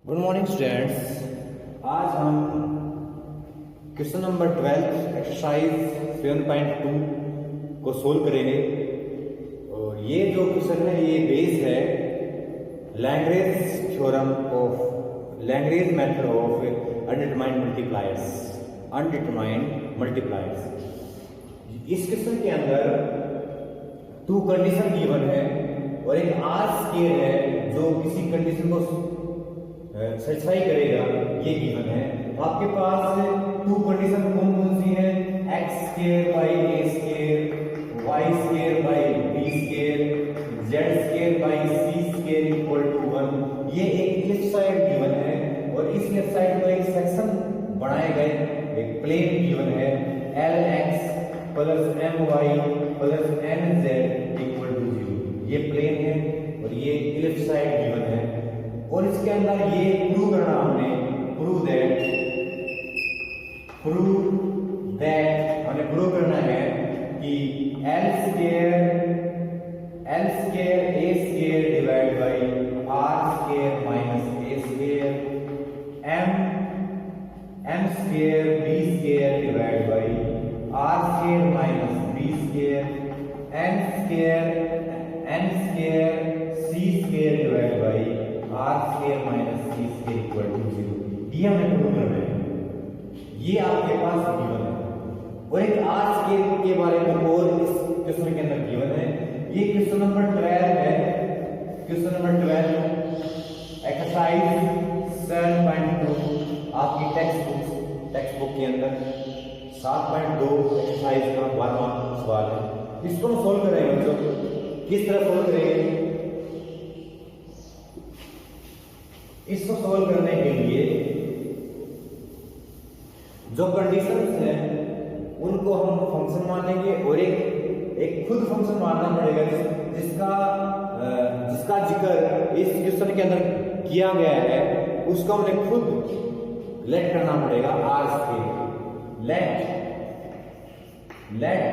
Good morning students. आज हम question number 12 exercise 7.2 को सोल्व करेंगे। और ये जो क्वेश्चन है ये बेस है Lagrange theorem of Lagrange method of undetermined multipliers. इस क्वेश्चन के अंदर टू कंडीशन गिवन है और एक आर स्केयर है जो किसी कंडीशन को सेटिस्फाई करेगा, ये गिवन है। तो आपके पास टू कंडीशन कौन कौन सी है? X square by a square, y square by b square, z square by c square equal to 1। ये एक लेफ्ट साइड गिवन है और इस लेफ्ट साइड को एक सेक्शन बनाए गए, एक प्लेन गिवन है l x plus m y plus n z equal to 0। ये प्लेन है और ये लेफ्ट साइड गिवन है और इसके अंदर ये प्रूव करना हमने प्रूव दैट हमें प्रूव करना है कि l square a square divide by r square minus a square m square b square divide by r square minus b square n square c square divide by r square minus c square equal to 0। ये हमें prove करना है। ये आपके पास given है और एक are square के बारे में और इस क्वेश्चन के अंदर गिवन है। ये क्वेश्चन नंबर 12 है। क्वेश्चन नंबर 12 एक्सरसाइज 7.2 आपकी टेक्स्ट बुक के अंदर 7.2 एक्सरसाइज का 12वां सवाल है। इसको हम सोल्व करेंगे बच्चों। किस तरह सोल्व करेंगे? इसको सोल्व करने के लिए जो कंडीशंस हैं उनको हम फंक्शन मान लेंगे और एक खुद फंक्शन मानना पड़ेगा जिसका जिक्र इस क्वेश्चन के अंदर किया गया है, उसको हमें खुद लेट करना पड़ेगा r square. Let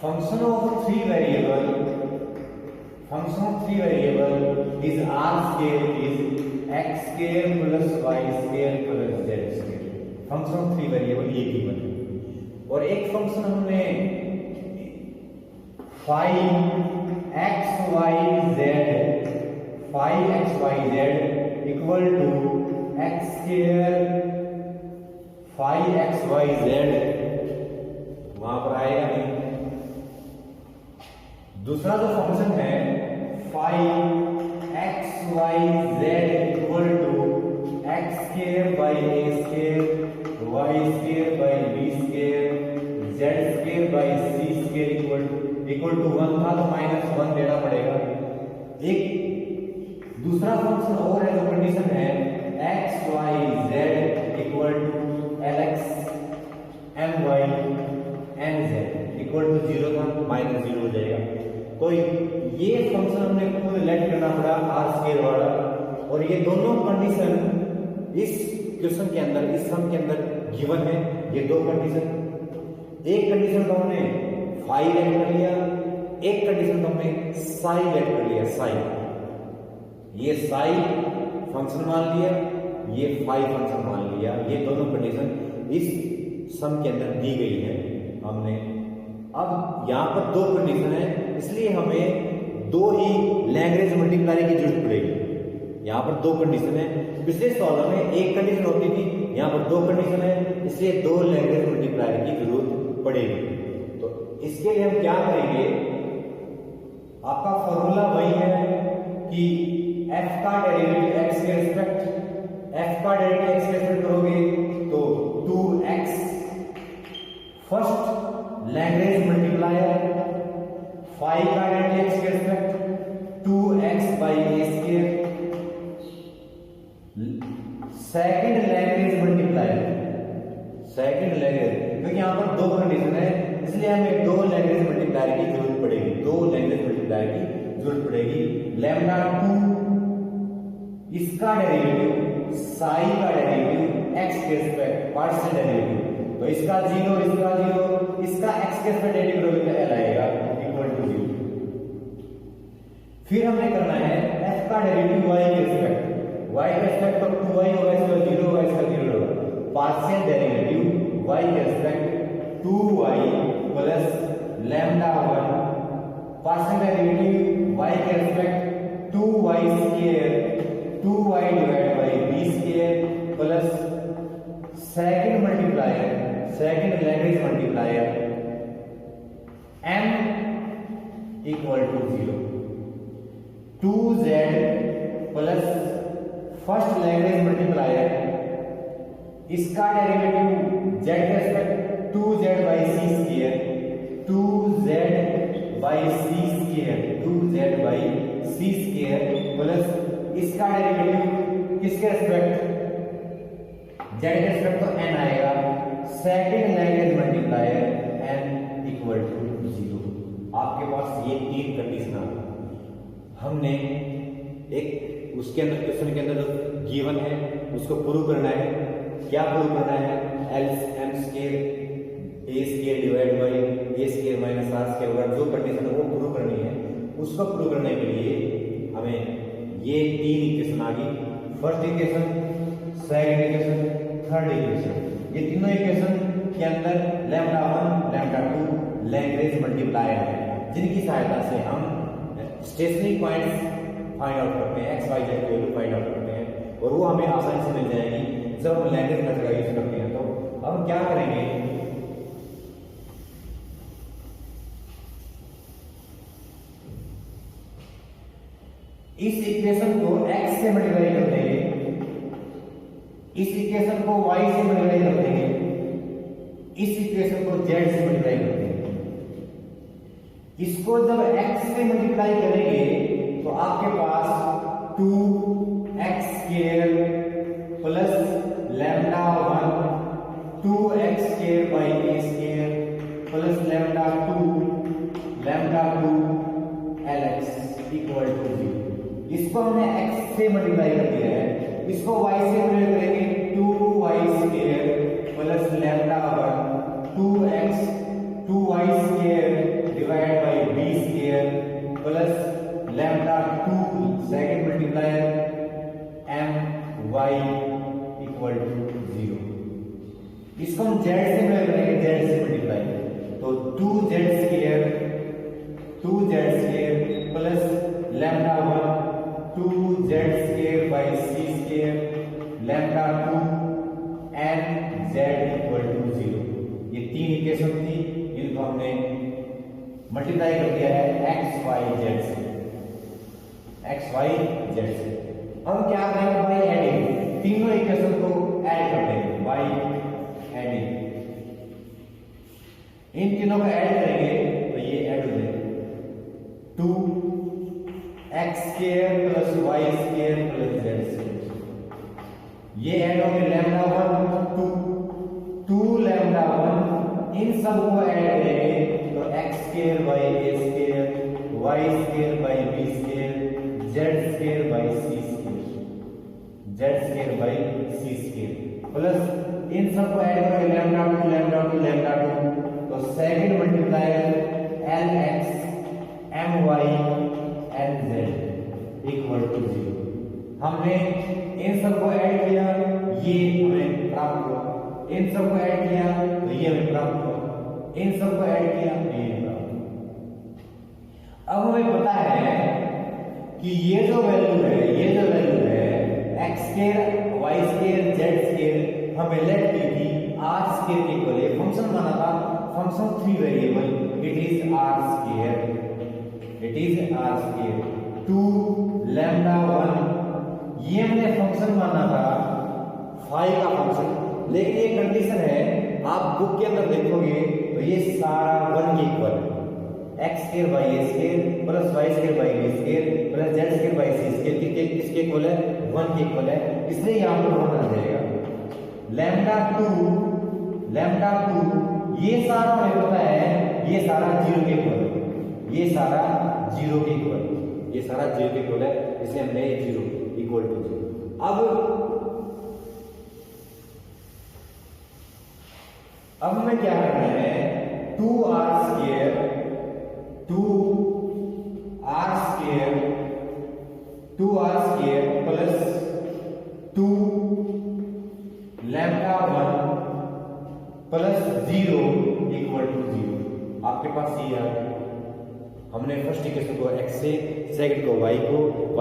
function of three variable is r square is x square plus y square plus z square। Function of three variable ये गिवन है और एक फंक्शन हमने phi x y z equal to x square phi x y z वहां पर आएगा नहीं। दूसरा जो फंक्शन है phi x y z equal to x square by a square y square by b square z square by c square equal to 1 था तो -1 देना पड़ेगा। एक दूसरा फंक्शन और है जो कंडीशन है x y z equal to lx my nz equal to 0 था -0 हो जाएगा। तो ये फंक्शन हमने खुद लेट करना पड़ा आर स्क्वायर वाला और ये दोनों कंडीशन इस क्वेश्चन के अंदर इस सम के अंदर गिवन है। ये दो कंडीशन, एक कंडीशन तो हमने फाई लेट कर लिया, एक कंडीशन तो हमने साई लेट कर लिया। ये साई फंक्शन मान लिया, ये फाई फंक्शन मान लिया। ये दोनों कंडीशन इस सम के अंदर दी गई है हमने। अब यहां पर दो कंडीशन है इसलिए हमें दो ही लैग्रेंज मल्टीप्लायर की जरूरत पड़ेगी। यहां पर दो कंडीशन है। पिछले सवाल में एक कंडीशन होती थी, यहां पर दो कंडीशन है इसलिए दो लैग्रेंज मल्टीप्लायर की जरूरत पड़ेगी। तो इसके लिए हम क्या करेंगे? आपका फॉर्मूला वही है कि f का डेरिवेटिव x के रिस्पेक्ट करोगे तो 2x first Lagrange multiplier phi का डेरिवेटिव x के respect 2x by a square second Lagrange multiplier क्योंकि यहां पर दो कंडीशन है इसलिए हमें दो लैग्रेंज मल्टीप्लायर की जरूरत पड़ेगी। लैम्डा 2 इसका डेरिवेटिव साई का डेरिवेटिव x के रिस्पेक्ट पार्शियल डेरिवेटिव, तो इसका 0 इसका x के रिस्पेक्ट डेरिवेटिव करोगे तो l आएगा इक्वल टू 0। फिर हमने करना है f का डेरिवेटिव y के रिस्पेक्ट y के रिस्पेक्ट तो 2y होगा, इसका 0 होगा, इसका 0 होगा। पार्शियल डेरिवेटिव y के respect 2y plus lambda 1, partial derivative y के respect 2y square 2y divide by b square plus second multiplier, second language multiplier m equal to 0, 2z plus first language multiplier, इसका derivative z के respect 2z by c square, 2z by c square, 2z by c square plus इसका derivative किसके respect, z के respect तो n आएगा, second language multiplier n equal to 0। आपके पास ये तीन कंडीशन आ गई। हमने एक उसके अंदर क्वेश्चन के अंदर जो गिवन है उसको प्रूव करना है। क्या प्रूव करना है, l m square a square divide by a square minus r square वगैरह जो कंडीशन है वो प्रूव करनी है। उसको प्रूव करने के लिए हमें ये तीन इक्वेशन आ गई, first equation, second equation, third equation. ये तीनों इक्वेशन के अंदर लैम्डा 1 लैम्डा 2 लैंग्वेज मल्टीप्लायर है, जिनकी सहायता से हम स्टेशनरी पॉइंट्स फाइंड आउट करते हैं, एक्स वाई जेड की वैल्यू फाइंड आउट करते हैं, और वो हमें आसानी से मिल जाएगी जब हम लैंग्वेज मेथड का यूज करते हैं। तो हम क्या करेंगे, इस इक्वेशन को x से मल्टीप्लाई कर देंगे, इस इक्वेशन को y से मल्टीप्लाई कर देंगे, इस इक्वेशन को z से मल्टीप्लाई कर देंगे। इसको जब x से मल्टीप्लाई करेंगे तो आपके पास 2x square plus lambda 1 2x square by a square plus lambda 2 lx equal to 0। इसको हमने x से मल्टीप्लाई कर दिया है, इसको y से मल्टीप्लाई करेंगे 2y square plus lambda 1 2y square divide by b square plus lambda 2 second multiplier my equal to 0। इसको हम z से मल्टीप्लाई करेंगे, z से मल्टीप्लाई तो 2z square plus lambda 1 2z square by c square lambda 2 n z equal to 0। ये तीन equation थी, इनको हमने मल्टीप्लाई कर दिया है x y z से, x y z से। हम क्या करेंगे, बाई एडिंग, तीनों इक्वेशन को ऐड कर देंगे बाई एडिंग। इन तीनों को ऐड करेंगे तो ये ऐड हो जाएगा 2x square plus y square plus z square. ये ऐड हो गए लैम्डा 1 2 लैम्डा 1, इन सब को ऐड करेंगे तो x square by a square y square by b square z square by c square, z square by c square plus इन सब को ऐड करेंगे लैम्डा 2 तो second multiplier lx my nz equal to 0। हमने इन सब को ऐड किया, ये हमें प्राप्त हुआ, इन सब को ऐड किया तो ये हमें प्राप्त हुआ, इन सब को ऐड किया तो ये प्राप्त हुआ। अब हमें पता है कि ये जो वैल्यू है x square y square z square हमें लेट की थी r स्क्वायर के इक्वल है। फंक्शन माना था function 3 variable, it is r square 2 lambda 1, ये हमने फंक्शन माना था फाई का फंक्शन, लेकिन ये कंडीशन है आप बुक के अंदर देखोगे तो ये सारा 1 के इक्वल है, x square by a square plus y square by b square plus z square by c square किसके इक्वल है, 1 के इक्वल है, इसलिए यहां पर 1 आ जाएगा। लैम्डा 2 ये सारा हमें पता है, ये सारा 0 के इक्वल है, ये सारा 0 के इक्वल है, ये सारा 0 के इक्वल है, इसलिए हमने 0 इक्वल टू 0। अब हमें क्या करना है, 2r square plus 2 lambda 1 plus 0 equal to 0। आपके पास ये आ गया। हमने फर्स्ट इक्वेशन को x से, सेकंड को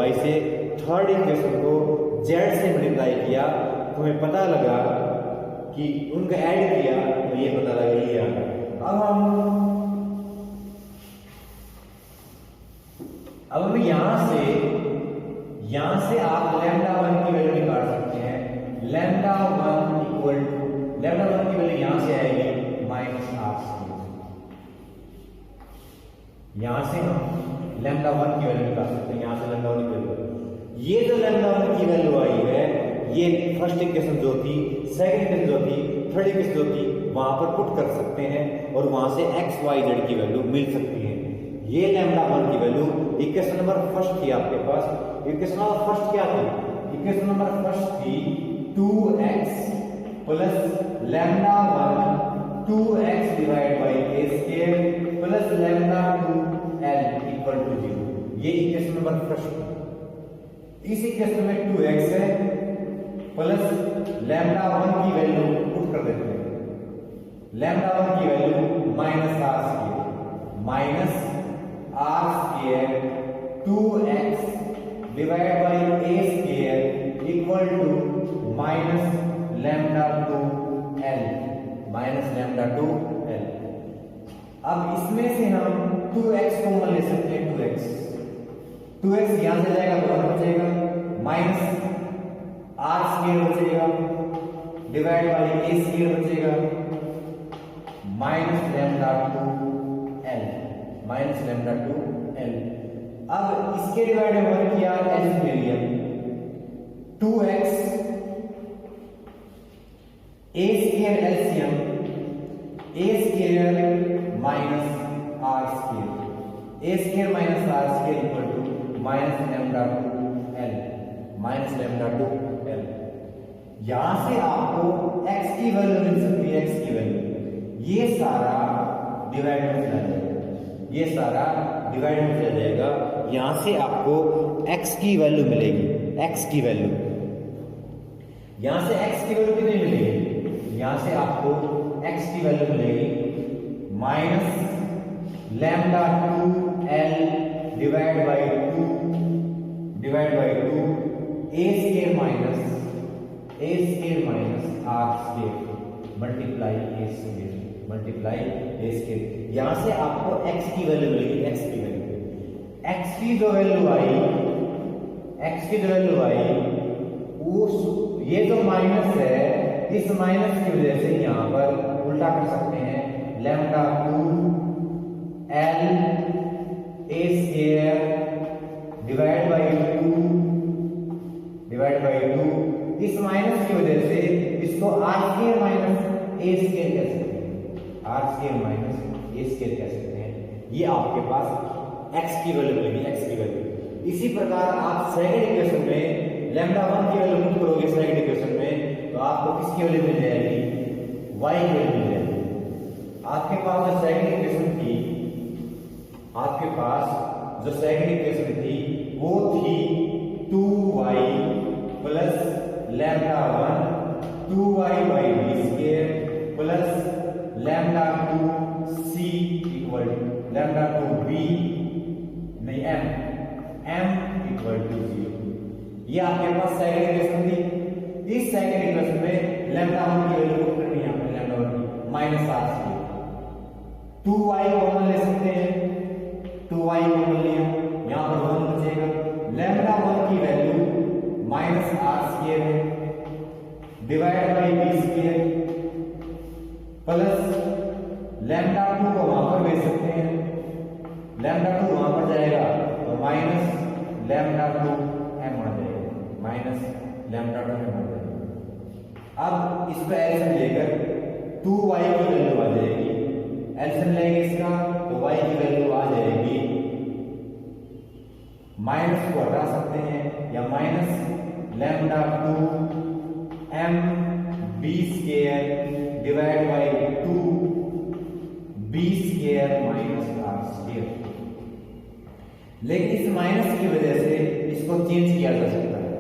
y से, थर्ड इक्वेशन को z से मल्टीप्लाई किया तो हमें पता लगा कि उनका ऐड किया तो ये पता लगा ये आ गया। अब हम यहां से आप लैम्डा 1 की वैल्यू निकाल सकते हैं। लैम्डा 1 इक्वल टू लैम्डा 1 की वैल्यू यहां से आएगी माइनस r स्क्वायर। यहां से हम लैम्डा 1 की वैल्यू निकाल सकते हैं। यहां से लैम्डा 1 की वैल्यू, ये जो लैम्डा 1 की वैल्यू आई है, ये फर्स्ट इक्वेशन जो थी, सेकंड इक्वेशन जो थी, थर्ड इक्वेशन जो थी, वहां पर पुट कर सकते हैं और वहां से x y z की वैल्यू मिल सकती है। ये लैम्डा 1 की वैल्यू इक्वेशन नंबर फर्स्ट थी आपके पास। इक्वेशन नंबर फर्स्ट क्या थी? इक्वेशन नंबर फर्स्ट थी 2x plus lambda 1 2x divide by a square plus lambda 2l equal to 0। ये इक्वेशन नंबर फर्स्ट। इस इक्वेशन में 2x है प्लस लैम्डा 1 की वैल्यू पुट कर देते हैं। लैम्डा 1 की value minus r square, minus r square 2x divide by a square equal to minus lambda 2l, minus lambda 2l। अब इसमें से हम 2x कॉमन ले सकते हैं। 2x यहां से जाएगा तो 1 बचेगा, माइनस r स्क्वायर बचेगा डिवाइड बाई a स्क्वायर बचेगा, minus lambda 2l, minus lambda 2l। अब इसके डिवाइड में 1 किया, एलसीएम ले लिया। 2x a square LCM a square minus r square, a square minus r square equal to minus lambda 2l, minus lambda 2l। यहां से आपको x की वैल्यू मिल सकती है, x की वैल्यू। ये सारा डिवाइड में चला जाएगा, ये सारा डिवाइड में चला जाएगा। यहां से आपको x की वैल्यू मिलेगी, x की वैल्यू। यहां से x की वैल्यू कितनी मिलेगी? यहां से आपको x की वैल्यू मिलेगी minus lambda 2l divide by 2 a square minus r square multiply a square. यहां से आपको x की वैल्यू मिलेगी, x की वैल्यू। x की जो वैल्यू आई उस ये जो माइनस है, इस माइनस की वजह से यहां पर उल्टा कर सकते हैं। Lambda 2l a square divide by 2 इस माइनस की वजह से इसको r square minus a square कह सकते हैं, r square minus a square कह सकते हैं। ये आपके पास x की वैल्यू मिलेगी, x की वैल्यू। इसी प्रकार आप सेकंड इक्वेशन में लैम्डा 1 की वैल्यू पुट करोगे सेकंड इक्वेशन में, तो आपको किसकी वैल्यू मिल जाएगी? y की वैल्यू मिल जाएगी। आपके पास जो सेकंड इक्वेशन थी, आपके पास जो सेकंड इक्वेशन थी वो थी 2y plus lambda 1 2y by b square plus lambda 2c equal lambda 2b नहीं m इक्वल टू 0। ये आपके पास सेकंड इक्वेशन थी। इस सेकंड इक्वेशन में लैम्डा 1 की वैल्यू पुट करनी है आपने, लैम्डा 1 की minus r square. 2y common ले सकते हैं, 2y कॉमन लिया, यहां पर 1 बचेगा। लैम्डा 1 की वैल्यू माइनस r स्क्वायर है divide by b square plus lambda 2 को वहां पर भेज सकते हैं, लैम्डा 2 वहां पर जाएगा तो माइनस लैम्डा 2 m आ जाएगा, माइनस लैम्डा 2 m आ जाएगा। अब इसको एलसीएम लेकर 2y की वैल्यू आ जाएगी, एलसीएम लेंगे इसका तो y की वैल्यू आ जाएगी, माइनस को हटा सकते हैं, या minus lambda 2 m b square divide by 2 b square minus r square. लेकिन इस माइनस की वजह से इसको चेंज किया जा सकता है,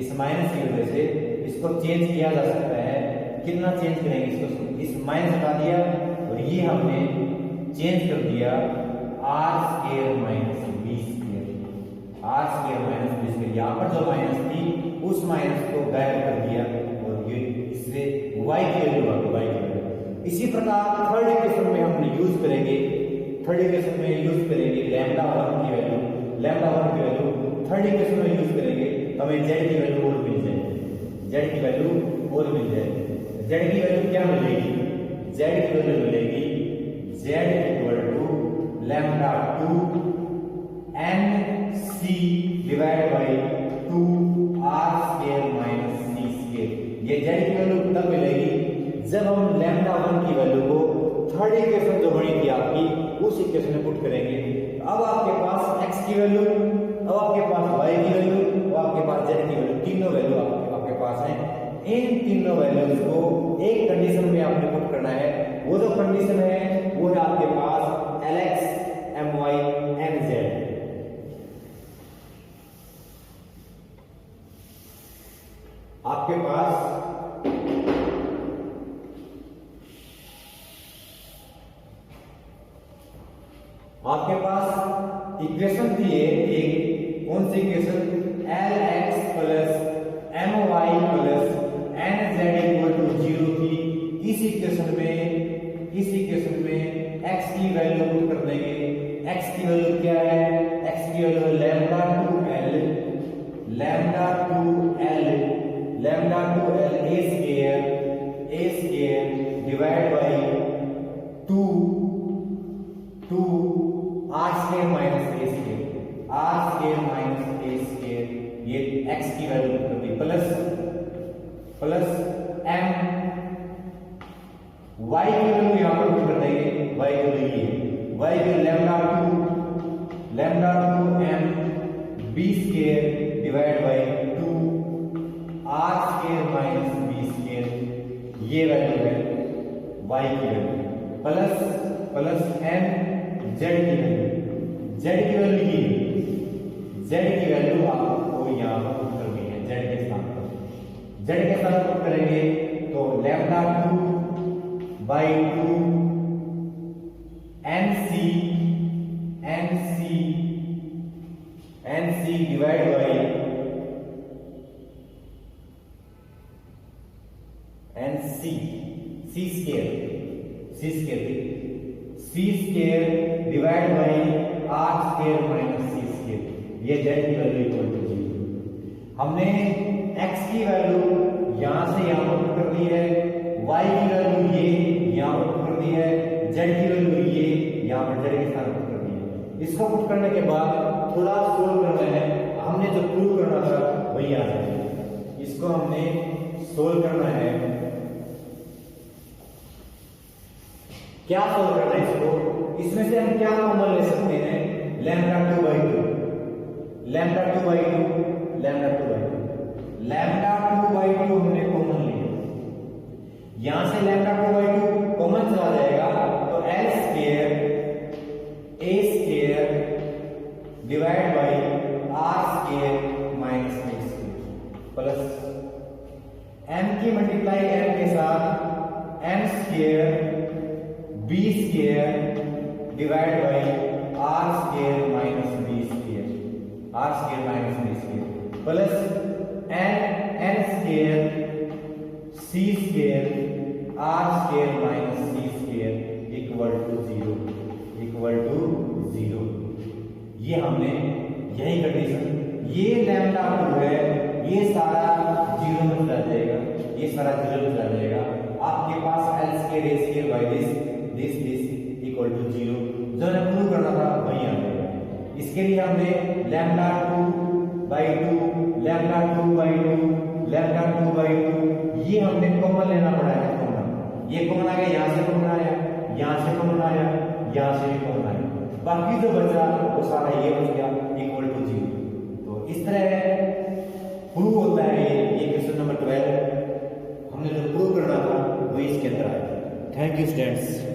इस माइनस की वजह से इसको चेंज किया जा सकता है। कितना चेंज करेंगे इसको, इस माइनस हटा दिया और ये हमने चेंज कर दिया r square minus b square, r square minus b square. यहाँ पर जो माइनस थी उस माइनस को गायब कर दिया और ये इससे y की वैल्यू आ गई, y की वैल्यू। इसी प्रकार थर्ड इक्वेशन में हम यूज करेंगे, थर्ड इक्वेशन में यूज करेंगे लैम्डा 1 की वैल्यू, लैम्डा 1 की वैल्यू थर्ड इक्वेशन में यूज करेंगे तो हमें z की वैल्यू और मिल जाएगी, z की वैल्यू और मिल जाएगी। z की वैल्यू क्या मिलेगी, z की वैल्यू मिलेगी z equal to lambda 2 n c divide by 2 r square minus c square. ये z की वैल्यू तब मिलेगी जब हम लैम्डा 1 की वैल्यू को थर्ड इक्वेशन जो बनी थी आपकी उस इक्वेशन में पुट करेंगे। अब आपके पास x की वैल्यू, अब आपके पास y की वैल्यू, अब आपके पास z की वैल्यू, तीनों वैल्यू आपके पास है। इन तीनों वैल्यूज को एक कंडीशन में आपने पुट करना है। वो जो कंडीशन है वो है आपके पास Lx My Nz। आपके पास इक्वेशन थी एक, कौन सी equation, Lx plus My plus Nz equal to 0 थी। इस इक्वेशन में x की वैल्यू पुट कर देंगे। x की वैल्यू क्या है, x की value lambda 2l, lambda 2l a square divide by 2 r square minus a square, r square minus a square, ये x की वैल्यू कर दी, प्लस m, y की वैल्यू यहां पर पुट कर देंगे, y की वैल्यू ये, y की lambda 2 m b square divide by 2 r square minus b square, ये वैल्यू है y की वैल्यू, प्लस m z की वैल्यू, z की वैल्यू ये, z की वैल्यू आपको यहां पर पुट करनी है, z के स्थान पर, z के स्थान पर पुट करेंगे तो lambda 2 by 2 nc divide by nc c square divide by r square minus c square, ये z की वैल्यू इक्वल टू 0। हमने x की वैल्यू यहां से यहां पर पुट कर दी है, y की वैल्यू ये यहां पर पुट कर दी है, z की वैल्यू ये यहां पर z के स्थान पर पुट कर दी है। इसको पुट करने के बाद थोड़ा सोल्व करना है, हमने जो प्रूव करना था वही आ जाएगा। इसको हमने सोल्व करना है, क्या सोल्व करना है इसको, इसमें से हम क्या कॉमन ले सकते हैं, लैम्डा 2 बाई 2 हमने कॉमन लिया, यहां से लैम्डा 2 बाई 2 कॉमन चला जाएगा तो l square a square divide by r square minus b square, plus m की मल्टीप्लाई m के साथ m square b square divide by r square minus b square, r square minus b square, plus n square c square r square minus c square equal to 0। ये हमने यही condition, ये lambda 2 है, ये सारा 0 में चला जाएगा, ये सारा 0 में चला जाएगा। आपके पास l square a square by this equal to 0, जो हमें प्रूव करना था वही आ जाएगा। इसके लिए हमने lambda 2 by 2 lambda 2 by 2 lambda 2 by 2 ये हमने कॉमन लेना पड़ा है, कॉमन, ये कॉमन आ गया, यहां से कॉमन आया, यहां से कॉमन आया, यहां से भी कॉमन आया, बाकी जो बचा वो सारा ये बच गया इक्वल टू 0। तो इस तरह प्रूव होता है ये क्वेश्चन नंबर 12, हमने जो प्रूव करना था वो इसके अंदर आया। Thank you students.